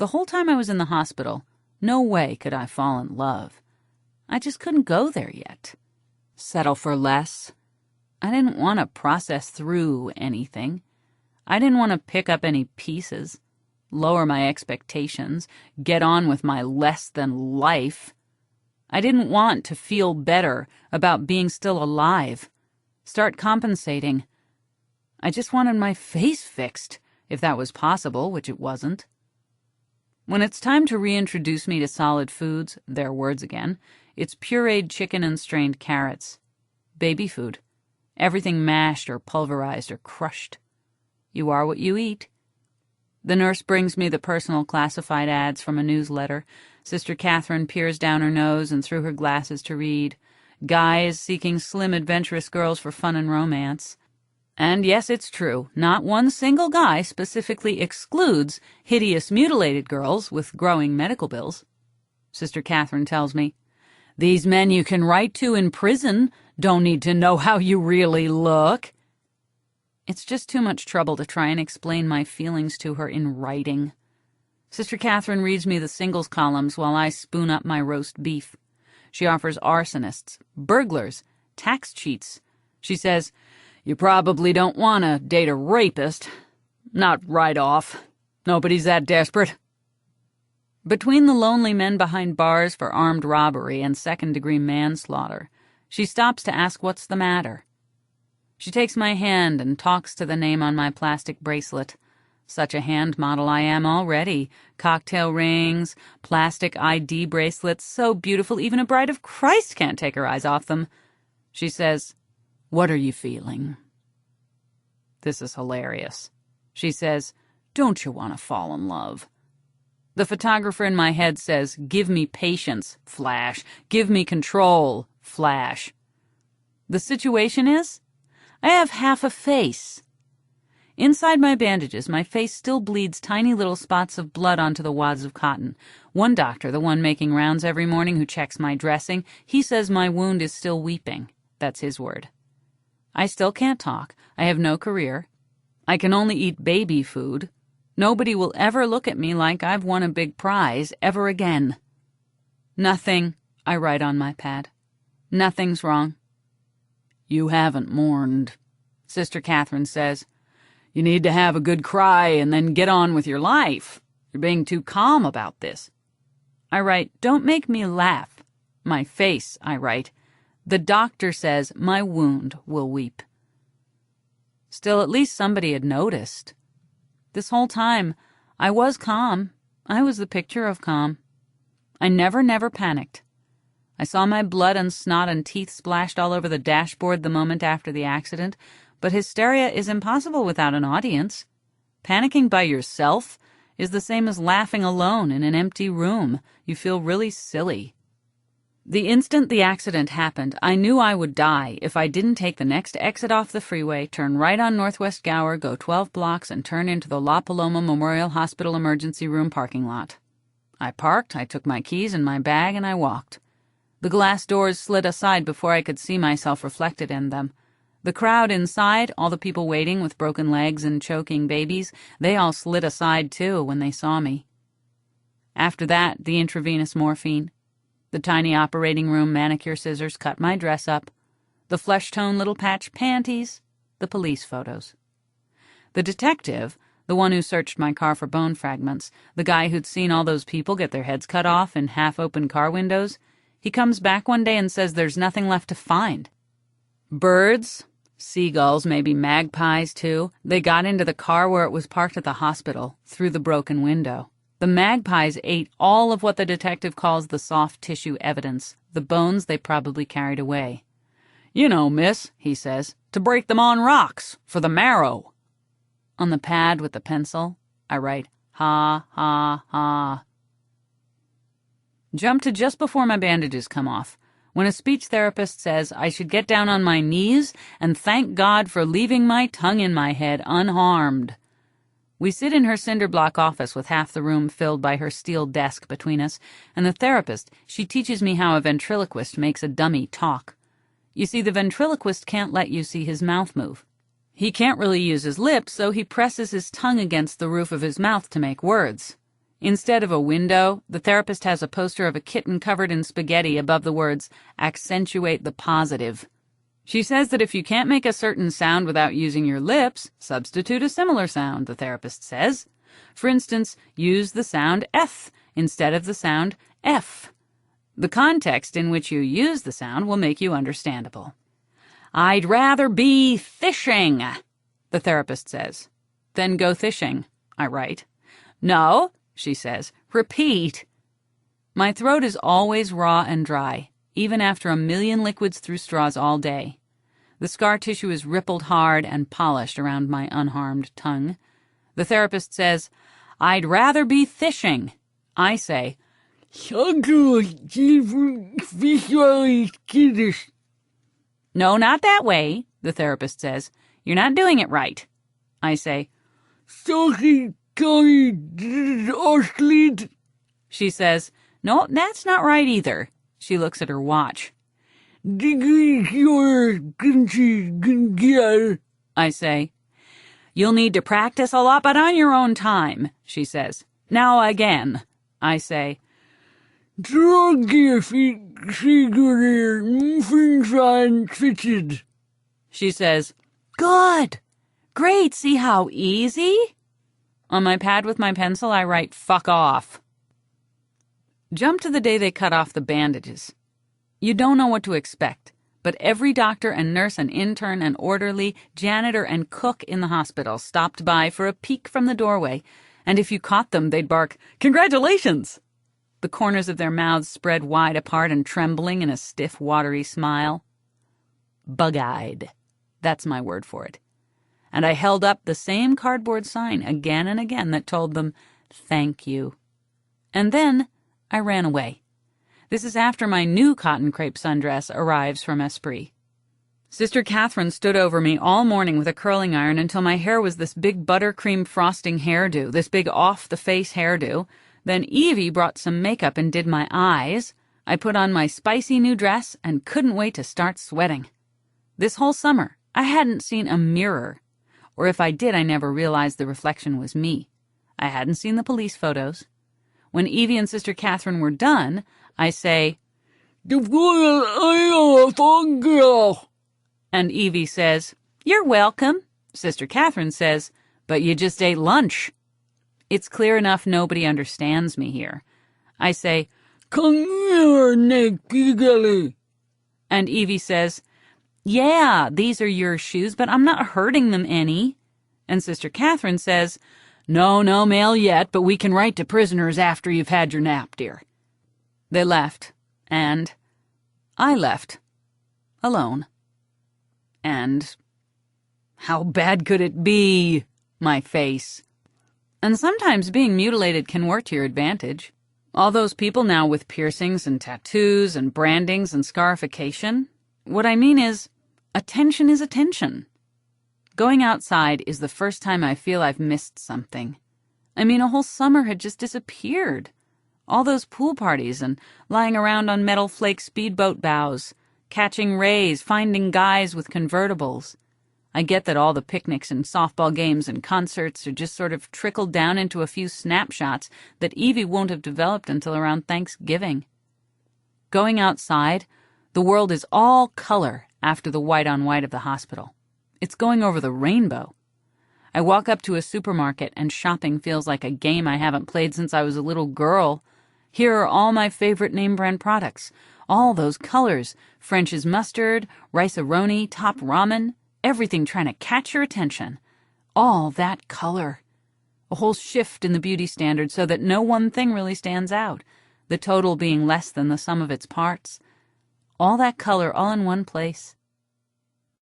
The whole time I was in the hospital, no way could I fall in love. I just couldn't go there yet. Settle for less. I didn't want to process through anything. I didn't want to pick up any pieces, lower my expectations, get on with my less than life. I didn't want to feel better about being still alive, start compensating. I just wanted my face fixed, if that was possible, which it wasn't. When it's time to reintroduce me to solid foods, their words again, it's pureed chicken and strained carrots. Baby food. Everything mashed or pulverized or crushed. You are what you eat. The nurse brings me the personal classified ads from a newsletter. Sister Catherine peers down her nose and through her glasses to read. Guys seeking slim, adventurous girls for fun and romance. And yes, it's true, not one single guy specifically excludes hideous, mutilated girls with growing medical bills. Sister Catherine tells me, "These men you can write to in prison don't need to know how you really look." It's just too much trouble to try and explain my feelings to her in writing. Sister Catherine reads me the singles columns while I spoon up my roast beef. She offers arsonists, burglars, tax cheats. She says, "You probably don't want to date a rapist. Not right off. Nobody's that desperate." Between the lonely men behind bars for armed robbery and second-degree manslaughter, she stops to ask what's the matter. She takes my hand and talks to the name on my plastic bracelet. Such a hand model I am already. Cocktail rings, plastic ID bracelets, so beautiful even a bride of Christ can't take her eyes off them. She says, "What are you feeling?" This is hilarious. She says, "Don't you want to fall in love?" The photographer in my head says, "Give me patience," flash. "Give me control," flash. The situation is, I have half a face. Inside my bandages, my face still bleeds tiny little spots of blood onto the wads of cotton. One doctor, the one making rounds every morning who checks my dressing, he says my wound is still weeping. That's his word. I still can't talk. I have no career. I can only eat baby food. Nobody will ever look at me like I've won a big prize ever again. "Nothing," I write on my pad. "Nothing's wrong." "You haven't mourned," Sister Catherine says. "You need to have a good cry and then get on with your life. You're being too calm about this." I write, "Don't make me laugh." My face, I write. "The doctor says my wound will weep." Still, at least somebody had noticed. This whole time, I was calm. I was the picture of calm. I never panicked. I saw my blood and snot and teeth splashed all over the dashboard the moment after the accident, but hysteria is impossible without an audience. Panicking by yourself is the same as laughing alone in an empty room. You feel really silly. The instant the accident happened, I knew I would die if I didn't take the next exit off the freeway, turn right on Northwest Gower, go 12 blocks, and turn into the La Paloma Memorial Hospital emergency room parking lot. I parked, I took my keys and my bag, and I walked. The glass doors slid aside before I could see myself reflected in them. The crowd inside, all the people waiting with broken legs and choking babies, they all slid aside too when they saw me. After that, the intravenous morphine. The tiny operating room manicure scissors cut my dress up. The flesh-tone little patch panties. The police photos. The detective, the one who searched my car for bone fragments, the guy who'd seen all those people get their heads cut off in half-open car windows, he comes back one day and says there's nothing left to find. Birds, seagulls, maybe magpies too, they got into the car where it was parked at the hospital, through the broken window. The magpies ate all of what the detective calls the soft tissue evidence, the bones they probably carried away. "You know, miss," he says, "to break them on rocks, for the marrow." On the pad with the pencil, I write, "Ha, ha, ha." Jump to just before my bandages come off, when a speech therapist says I should get down on my knees and thank God for leaving my tongue in my head unharmed. We sit in her cinder block office with half the room filled by her steel desk between us, and the therapist, she teaches me how a ventriloquist makes a dummy talk. You see, the ventriloquist can't let you see his mouth move. He can't really use his lips, so he presses his tongue against the roof of his mouth to make words. Instead of a window, the therapist has a poster of a kitten covered in spaghetti above the words, "Accentuate the positive." She says that if you can't make a certain sound without using your lips, substitute a similar sound, the therapist says. For instance, use the sound eth instead of the sound f. The context in which you use the sound will make you understandable. "I'd rather be fishing," the therapist says. "Then go fishing," I write. "No," she says. "Repeat." My throat is always raw and dry, even after a million liquids through straws all day. The scar tissue is rippled hard and polished around my unharmed tongue. The therapist says, "I'd rather be fishing." I say, "No, not that way," the therapist says. "You're not doing it right." I say, she says, "No, that's not right either." She looks at her watch. I say, "You'll need to practice a lot, but on your own time," she says. "Now again." I say, she says, "Good. Great, see how easy?" On my pad with my pencil, I write, "Fuck off." Jump to the day they cut off the bandages. You don't know what to expect, but every doctor and nurse and intern and orderly, janitor and cook in the hospital stopped by for a peek from the doorway, and if you caught them, they'd bark, "Congratulations!" The corners of their mouths spread wide apart and trembling in a stiff, watery smile. Bug-eyed. That's my word for it. And I held up the same cardboard sign again and again that told them, "Thank you." And then I ran away. This is after my new cotton crepe sundress arrives from Esprit. Sister Catherine stood over me all morning with a curling iron until my hair was this big buttercream frosting hairdo, this big off-the-face hairdo. Then Evie brought some makeup and did my eyes. I put on my spicy new dress and couldn't wait to start sweating. This whole summer, I hadn't seen a mirror. Or if I did, I never realized the reflection was me. I hadn't seen the police photos. When Evie and Sister Catherine were done, I say, and Evie says, "You're welcome." Sister Catherine says, "But you just ate lunch." It's clear enough nobody understands me here. I say, "Come here, Nick." And Evie says, "Yeah, these are your shoes, but I'm not hurting them any." And Sister Catherine says, No mail yet, but we can write to prisoners after you've had your nap, dear." They left, and I left, alone. And how bad could it be? My face. And sometimes being mutilated can work to your advantage. All those people now with piercings and tattoos and brandings and scarification. What I mean is, attention is attention. Going outside is the first time I feel I've missed something. I mean, a whole summer had just disappeared. All those pool parties and lying around on metal flake speedboat bows, catching rays, finding guys with convertibles. I get that all the picnics and softball games and concerts are just sort of trickled down into a few snapshots that Evie won't have developed until around Thanksgiving. Going outside, the world is all color after the white on white of the hospital. It's going over the rainbow. I walk up to a supermarket and shopping feels like a game I haven't played since I was a little girl. Here are all my favorite name brand products. All those colors. French's mustard, rice-a-roni, top ramen. Everything trying to catch your attention. All that color. A whole shift in the beauty standard so that no one thing really stands out. The total being less than the sum of its parts. All that color all in one place.